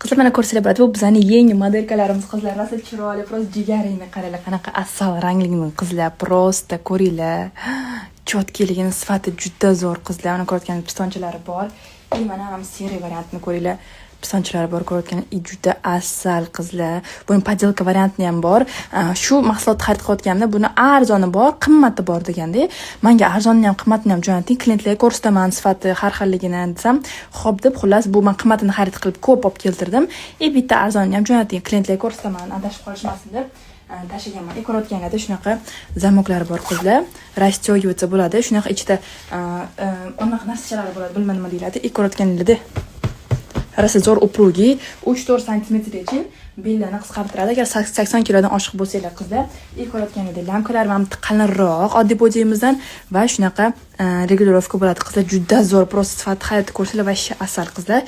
Qizlar mana ko'rsanglar bo'ladi. Bu bizning yangi modelkalarimiz qizlar. Rosa chiroyli, prosta jigaringni qaranglar, qanaqa asal rangligini qizlar, prosta ko'ringlar. Chotkiligini sifati juda zo'r qizlar. Mana ko'rayotganingiz pistonchalari bor. Mana ham seri variantini ko'ringlar. Pistonchalari bor ko'rayotganingiz juda asal qizlar. Buni podelka variantini ham bor. Shu mahsulotni xarid qilayotganimda buni arzoni bor, qimmati bor deganda, menga arzonini ham qimmatini ham jo'nating, klientlarga ko'rsataman sifati har xilligini desam, xo'p deb xullas bu men qimmatini xarid qilib ko'p olib keltirdim. Bitta arzonini ham jo'nating, klientlarga ko'rsataman, adashib qolishmasin deb tashlaganman. Ko'rayotganingizda shunaqa zamoklari bor qizlar. Расстёгиваться bo'ladi. Shunaqa ichida anaqa narsalar bo'ladi, bilmadim nima deyiladi. Ko'rayotganingizda Rasa zo'r uprugi 3-4 sm-gacha bellarni qisqartiradi. Agar 80 kilodan oshiq bo'lsanglar qizlar, ko'rayotganingizda lamkalar ham qalinroq oddiy bodiyimizdan va shunaqa regulirovka bo'ladi qizlar. Juda zo'r, prosta sifati hayotda ko'rsanglar va asal qizlar.